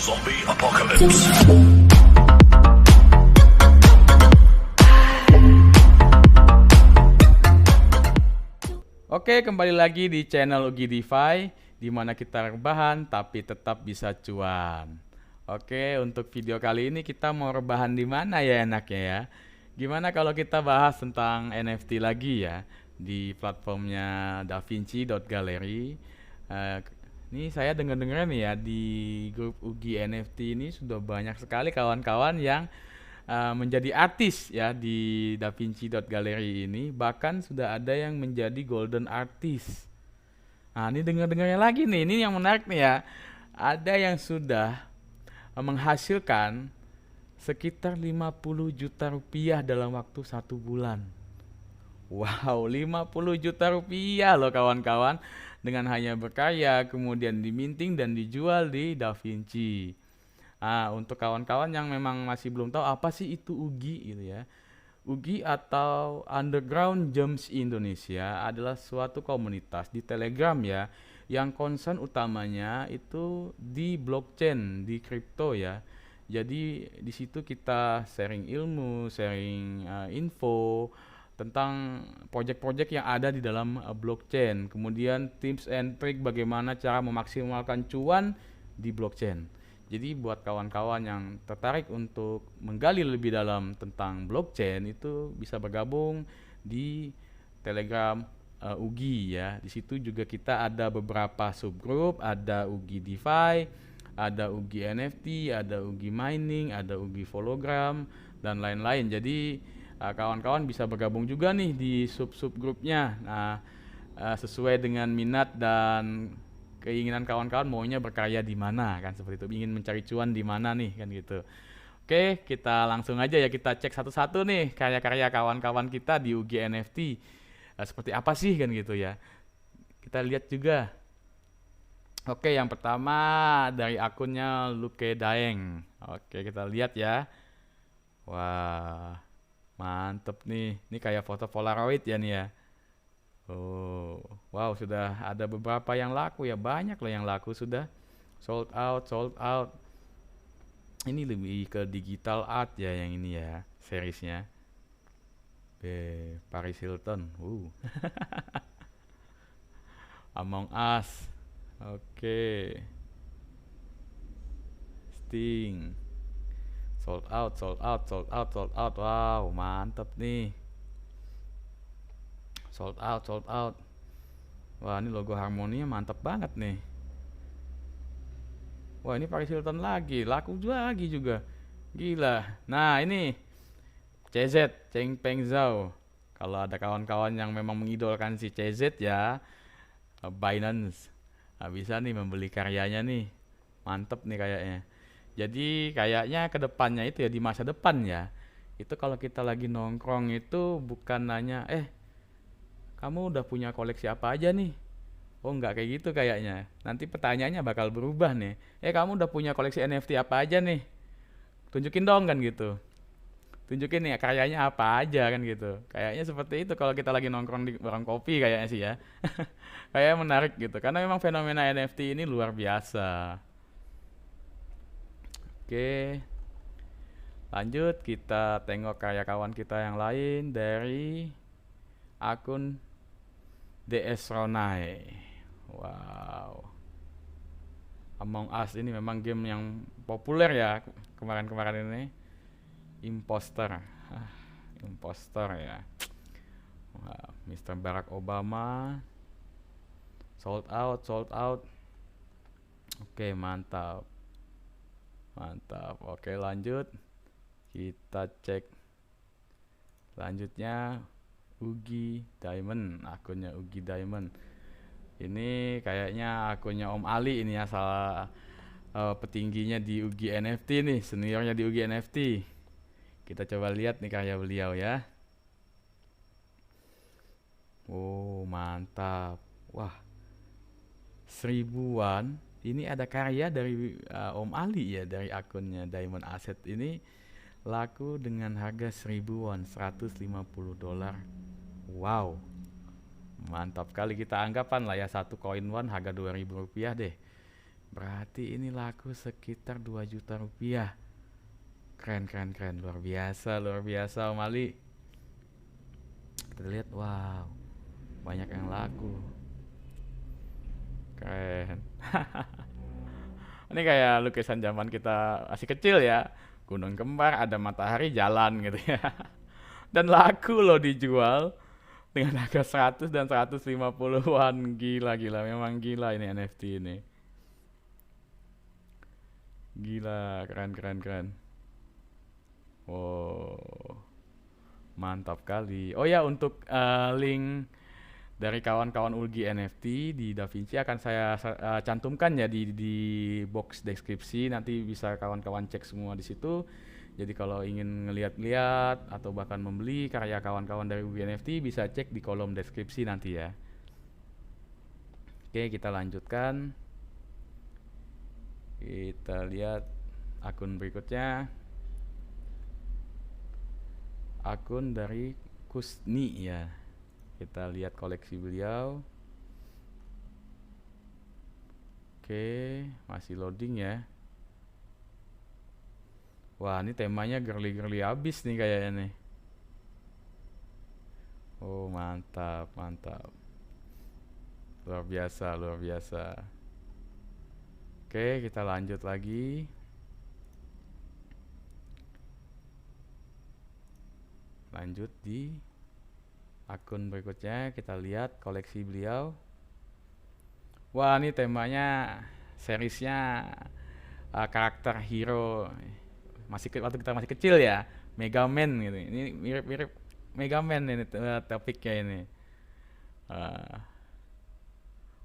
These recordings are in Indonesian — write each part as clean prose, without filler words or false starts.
Zombie Apocalypse. Oke, kembali lagi di channel Ugi DeFi, di mana kita rebahan tapi tetap bisa cuan. Oke, untuk video kali ini kita mau rebahan di mana ya enaknya ya? Gimana kalau kita bahas tentang NFT lagi ya di platformnya DaVinci.Gallery. Eh, Ini saya dengar-dengar nih ya di grup Ugi NFT ini sudah banyak sekali kawan-kawan yang menjadi artis ya di DaVinci.Gallery ini, bahkan sudah ada yang menjadi golden artist. Nah, ini dengar-dengarnya lagi nih, ini yang menarik nih ya. Ada yang sudah menghasilkan sekitar 50 juta rupiah dalam waktu 1 bulan. Wow, 50 juta rupiah loh kawan-kawan. Dengan hanya berkarya, kemudian diminting dan dijual di DaVinci. Untuk kawan-kawan yang memang masih belum tahu apa sih itu UGI gitu ya. UGI atau Underground Gems Indonesia adalah suatu komunitas di Telegram ya, yang concern utamanya itu di blockchain, di kripto ya. Jadi di situ kita sharing ilmu, sharing info tentang project-project yang ada di dalam blockchain. Kemudian tips and trick bagaimana cara memaksimalkan cuan di blockchain. Jadi buat kawan-kawan yang tertarik untuk menggali lebih dalam tentang blockchain itu bisa bergabung di Telegram UGI ya. Di situ juga kita ada beberapa subgroup, ada UGI DeFi, ada UGI NFT, ada UGI mining, ada UGI hologram dan lain-lain. Jadi kawan-kawan bisa bergabung juga nih di sub-subgrupnya. Nah, sesuai dengan minat dan keinginan kawan-kawan maunya berkarya di mana kan, seperti itu, ingin mencari cuan di mana nih kan gitu. Oke, kita langsung aja ya, kita cek satu-satu nih karya-karya kawan-kawan kita di UGI NFT. Seperti apa sih kan gitu ya. Kita lihat juga. Oke, yang pertama dari akunnya Luke Daeng. Oke, kita lihat ya. Wah, mantep nih. Ini kayak foto Polaroid ya nih ya. Oh, wow, sudah ada beberapa yang laku ya, banyak lah yang laku sudah. Sold out, sold out. Ini lebih ke digital art ya yang ini ya, seriesnya. Paris Hilton. Among Us. Oke. Sting. Sold out, sold out, sold out, sold out. Wow, mantep nih. Sold out, sold out. Wah, ini logo harmoninya mantep banget nih. Wah, ini Paris Hilton lagi, laku juga lagi juga. Gila. Nah, ini CZ, Cheng Peng Zhao. Kalau ada kawan-kawan yang memang mengidolkan si CZ ya, Binance. Nah, bisa nih membeli karyanya nih. Mantep nih kayaknya. Jadi kayaknya ke depannya itu ya, di masa depan ya. Itu kalau kita lagi nongkrong itu bukan nanya, kamu udah punya koleksi apa aja nih? Oh, nggak kayak gitu kayaknya. Nanti pertanyaannya bakal berubah nih. Kamu udah punya koleksi NFT apa aja nih? Tunjukin dong kan gitu. Tunjukin nih karyanya apa aja kan gitu. Kayaknya seperti itu kalau kita lagi nongkrong di warung kopi kayaknya sih ya. Kayaknya menarik gitu. Karena memang fenomena NFT ini luar biasa. Oke, lanjut kita tengok karya kawan kita yang lain dari akun DS Ronai. Wow. Among Us ini memang game yang populer ya kemarin-kemarin ini. Imposter. Imposter ya. Wah, Mr. Barack Obama. Sold out, sold out. Oke, mantap. Mantap. Oke, lanjut. Kita cek selanjutnya Ugi Diamond, akunnya Ugi Diamond. Ini kayaknya akunnya Om Ali ini ya, salah petingginya di Ugi NFT nih, seniornya di Ugi NFT. Kita coba lihat nih karya beliau ya. Oh, mantap. Wah, 1.000-an. Ini ada karya dari Om Ali ya, dari akunnya Diamond Asset ini laku dengan harga 1.000-an, $150. Wow, mantap kali, kita anggapan lah ya satu koin one harga 2.000 rupiah deh. Berarti ini laku sekitar 2 juta rupiah. Keren, keren, keren. Luar biasa Om Ali. Kita lihat, wow, banyak yang laku. Keren. Ini kayak lukisan zaman kita masih kecil ya. Gunung kembar, ada matahari, jalan gitu ya. Dan laku loh dijual dengan harga 100 dan 150-an. Gila, gila. Memang gila ini NFT ini. Gila, keren, keren, keren. Oh, mantap kali. Oh ya, untuk link dari kawan-kawan Ulgi NFT di DaVinci akan saya cantumkan ya di box deskripsi. Nanti bisa kawan-kawan cek semua di situ. Jadi kalau ingin ngeliat-liat atau bahkan membeli karya kawan-kawan dari Ulgi NFT bisa cek di kolom deskripsi nanti ya. Oke, kita lanjutkan. Kita lihat akun berikutnya. Akun dari Kusni ya. Kita lihat koleksi beliau. Oke, masih loading ya. Wah, ini temanya girly-girly abis nih kayaknya nih. Oh, mantap, mantap. Luar biasa, luar biasa. Oke, kita lanjut lagi. Lanjut di akun berikutnya, kita lihat koleksi beliau. Wah, ini temanya seriesnya karakter hero masih waktu kita masih kecil ya, Mega Man gitu. Ini mirip-mirip Mega Man ini topiknya ini. Uh,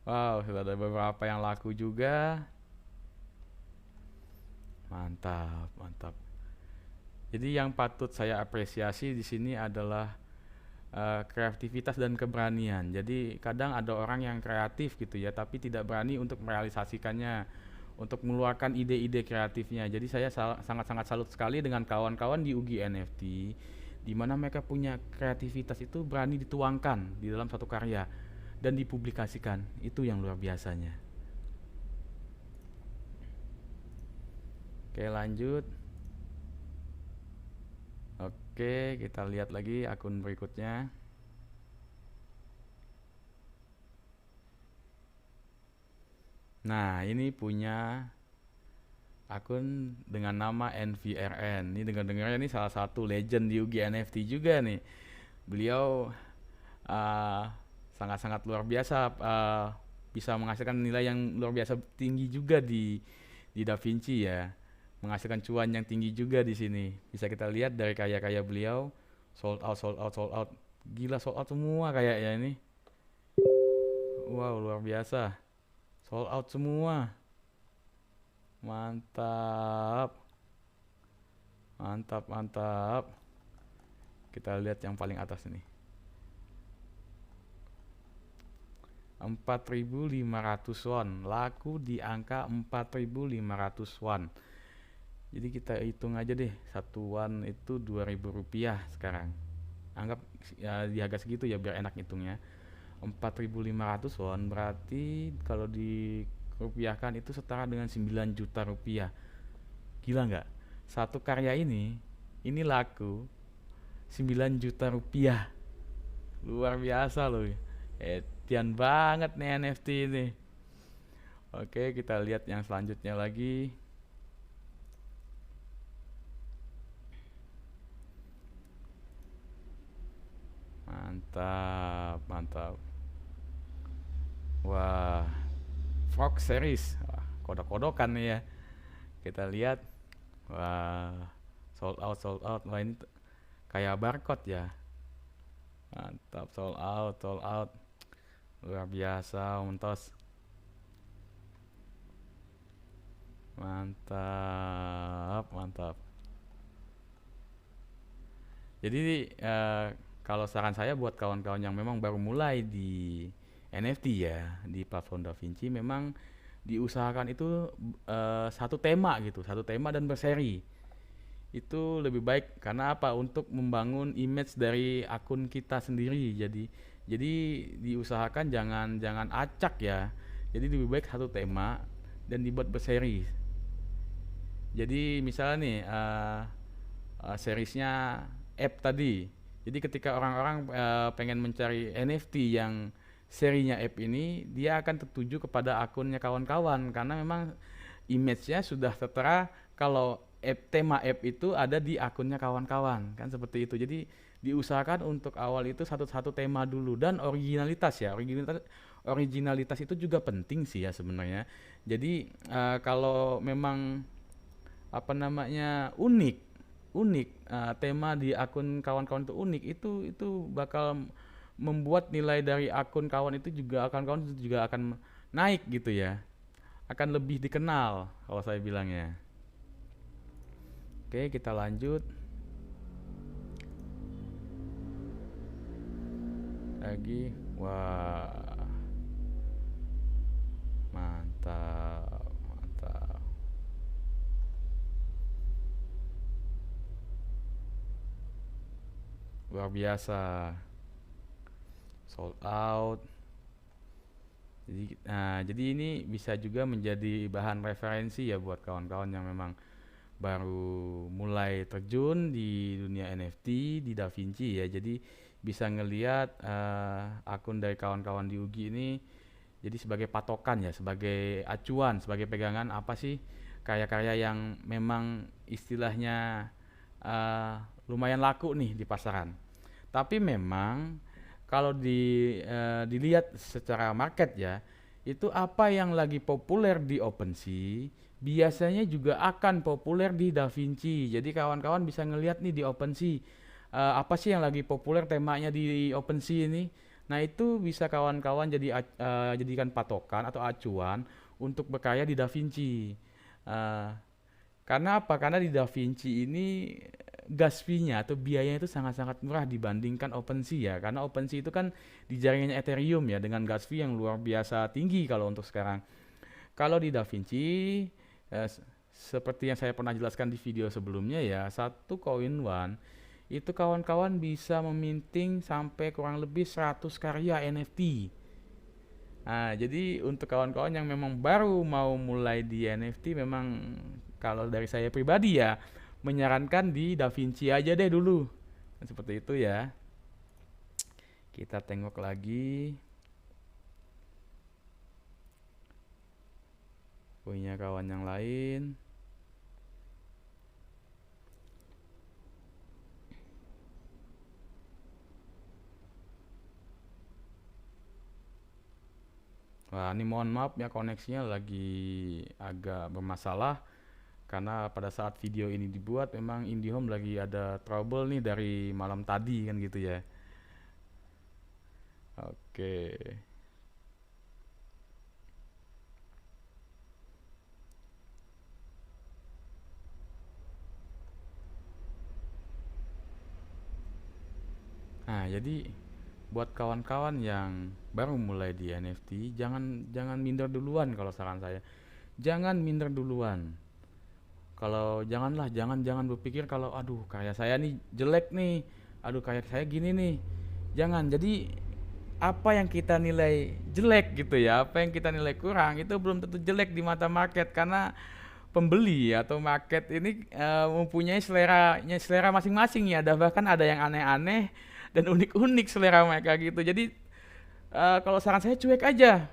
wow, sudah ada beberapa yang laku juga. Mantap, mantap. Jadi yang patut saya apresiasi di sini adalah kreativitas dan keberanian. Jadi kadang ada orang yang kreatif gitu ya, tapi tidak berani untuk merealisasikannya, untuk mengeluarkan ide-ide kreatifnya. Jadi saya sangat-sangat salut sekali dengan kawan-kawan di UGI NFT, di mana mereka punya kreativitas itu berani dituangkan di dalam satu karya dan dipublikasikan. Itu yang luar biasanya. Oke, lanjut. Oke, kita lihat lagi akun berikutnya. Nah, ini punya akun dengan nama NVRN. Ini dengar-dengarnya ini salah satu legend di UGI NFT juga nih. Beliau uh, sangat-sangat luar biasa, bisa menghasilkan nilai yang luar biasa tinggi juga di DaVinci ya, menghasilkan cuan yang tinggi juga di sini. Bisa kita lihat dari karya-karya beliau, sold out, sold out, sold out. Gila, sold out semua kayaknya ini. Wow, luar biasa. Sold out semua. Mantap. Mantap, mantap. Kita lihat yang paling atas ini. 4.500 won, laku di angka 4.500 won. Jadi kita hitung aja deh, satu won itu 2.000 rupiah sekarang. Anggap ya, di harga segitu ya biar enak hitungnya. 4.500 won berarti kalau dirupiahkan itu setara dengan 9 juta rupiah. Gila nggak? Satu karya ini laku 9 juta rupiah. Luar biasa loh. Etian banget nih NFT ini. Oke, kita lihat yang selanjutnya lagi. Mantap, mantap. Wah, Frog Series. Wah, kodok-kodokan nih ya. Kita lihat. Wah, sold out, sold out. Wah, ini kayak barcode ya. Mantap, sold out, sold out. Luar biasa, Mentos. Mantap, mantap. Jadi kalau saran saya buat kawan-kawan yang memang baru mulai di NFT ya, di platform DaVinci, memang diusahakan itu satu tema gitu, satu tema dan berseri. Itu lebih baik karena apa? Untuk membangun image dari akun kita sendiri. Jadi diusahakan jangan acak ya. Jadi lebih baik satu tema dan dibuat berseri. Jadi misalnya nih seriesnya app tadi. Jadi ketika orang-orang pengen mencari NFT yang serinya app ini, dia akan tertuju kepada akunnya kawan-kawan karena memang image-nya sudah tertera kalau tema app itu ada di akunnya kawan-kawan, kan seperti itu. Jadi diusahakan untuk awal itu satu-satu tema dulu dan originalitas ya. Originalitas itu juga penting sih ya sebenarnya. Jadi kalau memang apa namanya unik tema di akun kawan-kawan itu unik, itu bakal membuat nilai dari akun kawan itu juga kawan-kawan itu juga akan naik gitu ya, akan lebih dikenal kalau saya bilangnya. Oke, kita lanjut lagi. Wah, mantap, mantap. Luar biasa. Sold out. Jadi ini bisa juga menjadi bahan referensi ya buat kawan-kawan yang memang baru mulai terjun di dunia NFT di DaVinci ya. Jadi bisa ngelihat akun dari kawan-kawan di UGI ini jadi sebagai patokan ya, sebagai acuan, sebagai pegangan apa sih karya-karya yang memang istilahnya lumayan laku nih di pasaran. Tapi memang kalau dilihat secara market ya, itu apa yang lagi populer di OpenSea biasanya juga akan populer di DaVinci. Jadi kawan-kawan bisa ngelihat nih di OpenSea apa sih yang lagi populer temanya di OpenSea ini. Nah, itu bisa kawan-kawan jadikan patokan atau acuan untuk berkarya di DaVinci. Eh, karena apa? Karena di DaVinci ini gas fee-nya atau biayanya itu sangat-sangat murah dibandingkan OpenSea ya. Karena OpenSea itu kan di jaringannya Ethereum ya dengan gas fee yang luar biasa tinggi kalau untuk sekarang. Kalau di DaVinci seperti yang saya pernah jelaskan di video sebelumnya ya, satu koin one itu kawan-kawan bisa meminting sampai kurang lebih 100 karya NFT. Nah, jadi untuk kawan-kawan yang memang baru mau mulai di NFT, memang kalau dari saya pribadi ya menyarankan di DaVinci aja deh dulu. Kan seperti itu ya. Kita tengok lagi punya kawan yang lain. Wah, ini mohon maaf ya koneksinya lagi agak bermasalah karena pada saat video ini dibuat memang IndiHome lagi ada trouble nih dari malam tadi kan gitu ya. Oke. Nah, jadi buat kawan-kawan yang baru mulai di NFT, jangan jangan minder duluan kalau saran saya. Jangan minder duluan. Kalau jangan berpikir kalau aduh karya saya nih jelek nih, aduh karya saya gini nih. Jangan. Jadi apa yang kita nilai jelek gitu ya, apa yang kita nilai kurang itu belum tentu jelek di mata market karena pembeli atau market ini mempunyai selera masing-masing ya. Dan bahkan ada yang aneh-aneh dan unik-unik selera mereka gitu. Jadi kalau saran saya cuek aja.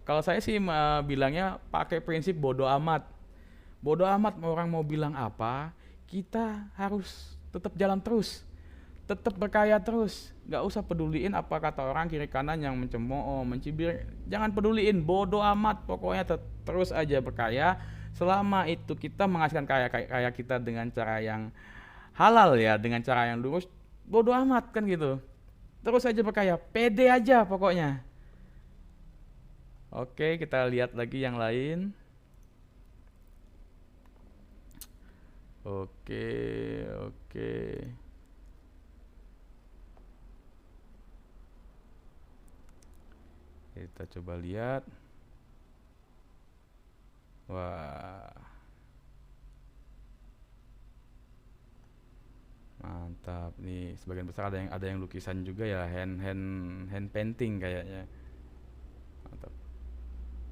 Kalau saya sih bilangnya pakai prinsip bodoh amat. Bodoh amat orang mau bilang apa, kita harus tetap jalan terus, tetap berkarya terus. Gak usah peduliin apa kata orang kiri kanan yang mencemooh, mencibir. Jangan peduliin, bodoh amat. Pokoknya terus aja berkarya. Selama itu kita menghasilkan karya kita dengan cara yang halal ya, dengan cara yang lurus, bodoh amat kan gitu. Terus aja berkarya, pede aja pokoknya. Oke, kita lihat lagi yang lain. Oke, oke. Kita coba lihat. Wah, mantap nih. Sebagian besar ada yang lukisan juga ya, hand hand hand painting kayaknya. Mantap.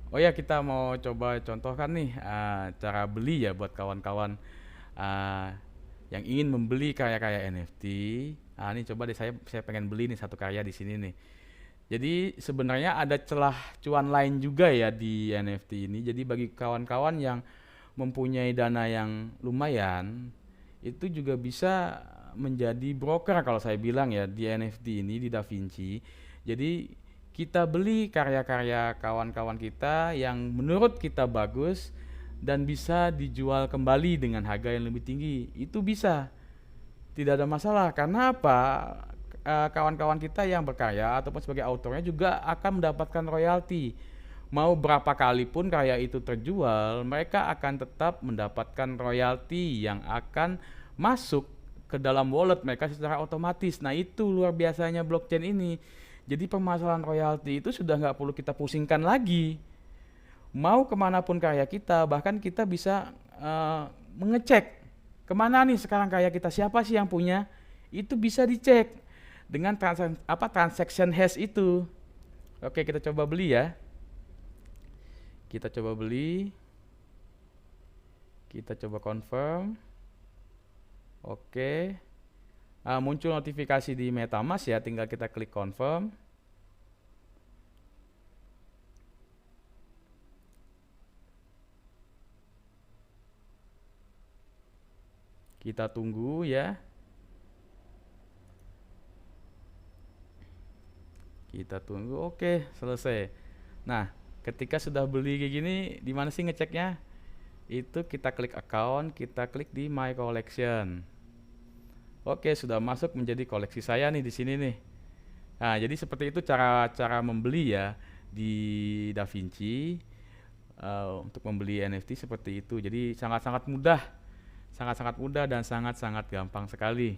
Oh ya, kita mau coba contohkan nih cara beli ya buat kawan-kawan ah, yang ingin membeli karya-karya NFT. Ini coba deh, saya pengen beli nih satu karya di sini nih. Jadi sebenarnya ada celah cuan lain juga ya di NFT ini. Jadi bagi kawan-kawan yang mempunyai dana yang lumayan, itu juga bisa menjadi broker kalau saya bilang ya di NFT ini, di DaVinci. Jadi kita beli karya-karya kawan-kawan kita yang menurut kita bagus dan bisa dijual kembali dengan harga yang lebih tinggi. Itu bisa, tidak ada masalah. Karena apa? Kawan-kawan kita yang berkarya ataupun sebagai autornya juga akan mendapatkan royalti. Mau berapa kali pun karya itu terjual, mereka akan tetap mendapatkan royalti yang akan masuk ke dalam wallet mereka secara otomatis. Nah, itu luar biasanya blockchain ini. Jadi permasalahan royalti itu sudah nggak perlu kita pusingkan lagi. Mau kemanapun karya kita, bahkan kita bisa mengecek kemana nih sekarang karya kita, siapa sih yang punya, itu bisa dicek dengan transaction hash itu. Oke, kita coba beli ya. Kita coba beli. Kita coba confirm. Oke. Muncul notifikasi di MetaMask ya, tinggal kita klik confirm. Kita tunggu ya. Kita tunggu. Oke, selesai. Nah, ketika sudah beli kayak gini, di mana sih ngeceknya? Itu kita klik account, kita klik di my collection. Oke, sudah masuk menjadi koleksi saya nih di sini nih. Nah, jadi seperti itu cara membeli ya di DaVinci. Untuk membeli NFT seperti itu. Jadi sangat-sangat mudah dan sangat-sangat gampang sekali.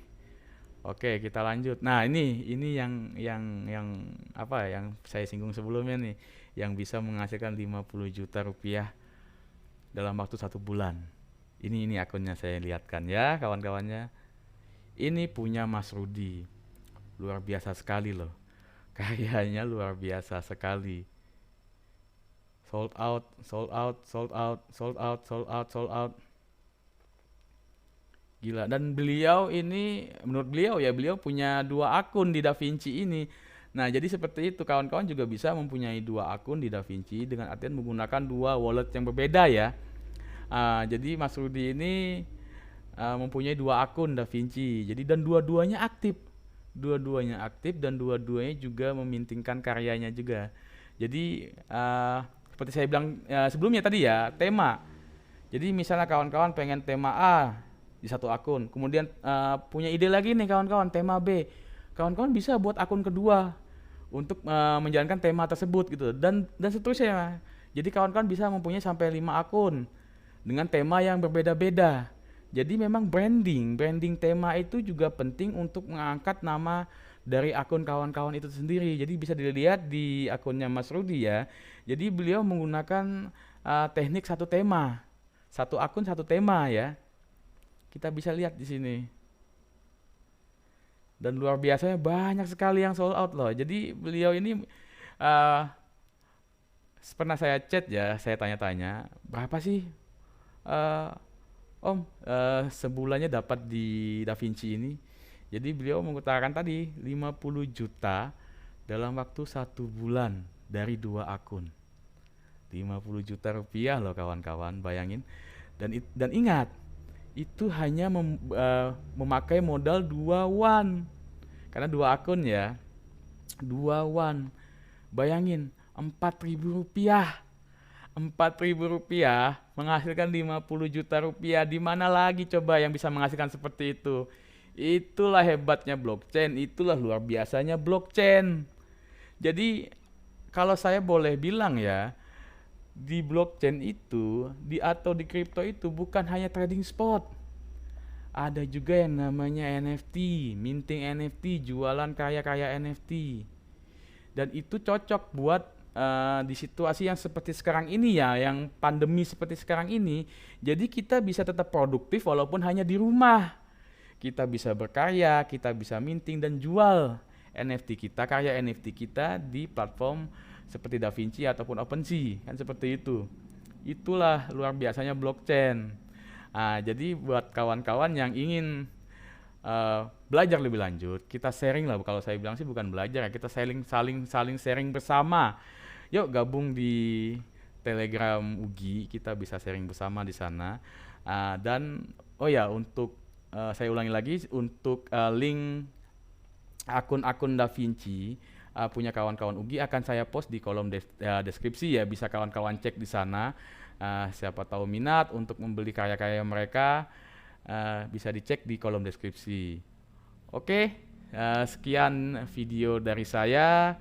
Oke, kita lanjut. Nah, ini yang apa yang saya singgung sebelumnya nih, yang bisa menghasilkan 50 juta rupiah dalam waktu 1 bulan. Ini akunnya saya lihatkan ya, kawan-kawannya. Ini punya Mas Rudi. Luar biasa sekali loh. Karyanya luar biasa sekali. Sold out, sold out, sold out, sold out, sold out, sold out. Gila. Dan beliau ini, menurut beliau ya, beliau punya 2 akun di DaVinci ini. Nah, jadi seperti itu, kawan-kawan juga bisa mempunyai 2 akun di DaVinci dengan artian menggunakan 2 wallet yang berbeda ya. Jadi Mas Rudi ini mempunyai 2 akun DaVinci. Jadi dan dua-duanya aktif. Dua-duanya aktif dan dua-duanya juga memintingkan karyanya juga. Jadi seperti saya bilang sebelumnya tadi ya, tema. Jadi misalnya kawan-kawan pengen tema A di 1 akun, kemudian punya ide lagi nih kawan-kawan tema B. Kawan-kawan bisa buat akun kedua untuk menjalankan tema tersebut gitu dan seterusnya. Jadi kawan-kawan bisa mempunyai sampai 5 akun dengan tema yang berbeda-beda. Jadi memang branding tema itu juga penting untuk mengangkat nama dari akun kawan-kawan itu sendiri. Jadi bisa dilihat di akunnya Mas Rudi ya. Jadi beliau menggunakan teknik 1 tema. 1 akun 1 tema ya. Kita bisa lihat di sini. Dan luar biasanya banyak sekali yang sold out loh. Jadi beliau ini uh, pernah saya chat ya, saya tanya-tanya, berapa sih Om sebulannya dapat di DaVinci ini? Jadi beliau mengutarakan tadi 50 juta dalam waktu 1 bulan dari 2 akun. 50 juta rupiah loh kawan-kawan, bayangin. Dan ingat, itu hanya memakai modal 2 won. Karena 2 akun ya. 2 won. Bayangin, 4.000 rupiah. 4.000 rupiah menghasilkan 50 juta rupiah. Di mana lagi coba yang bisa menghasilkan seperti itu? Itulah hebatnya blockchain, itulah luar biasanya blockchain. Jadi kalau saya boleh bilang ya, di blockchain itu, atau di kripto itu bukan hanya trading spot. Ada juga yang namanya NFT, minting NFT, jualan karya-karya NFT. Dan itu cocok buat di situasi yang seperti sekarang ini ya, yang pandemi seperti sekarang ini. Jadi kita bisa tetap produktif walaupun hanya di rumah. Kita bisa berkarya, kita bisa minting dan jual NFT kita, karya NFT kita di platform seperti DaVinci ataupun OpenSea, kan seperti itu. Itulah luar biasanya blockchain. Nah, jadi buat kawan-kawan yang ingin belajar lebih lanjut, kita sharing lah. Kalau saya bilang sih bukan belajar ya, kita saling sharing bersama. Yuk gabung di Telegram UGI, kita bisa sharing bersama di sana. Dan oh ya, untuk saya ulangi lagi, untuk link akun-akun DaVinci punya kawan-kawan UGI akan saya post di kolom deskripsi ya, bisa kawan-kawan cek di sana. Siapa tahu minat untuk membeli karya-karya mereka, bisa dicek di kolom deskripsi. Oke, sekian video dari saya.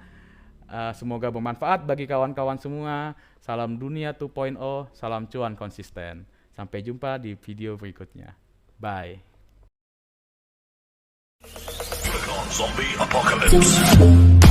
Semoga bermanfaat bagi kawan-kawan semua. Salam Dunia 2.0, salam cuan konsisten. Sampai jumpa di video berikutnya. Bye. Zombie apocalypse.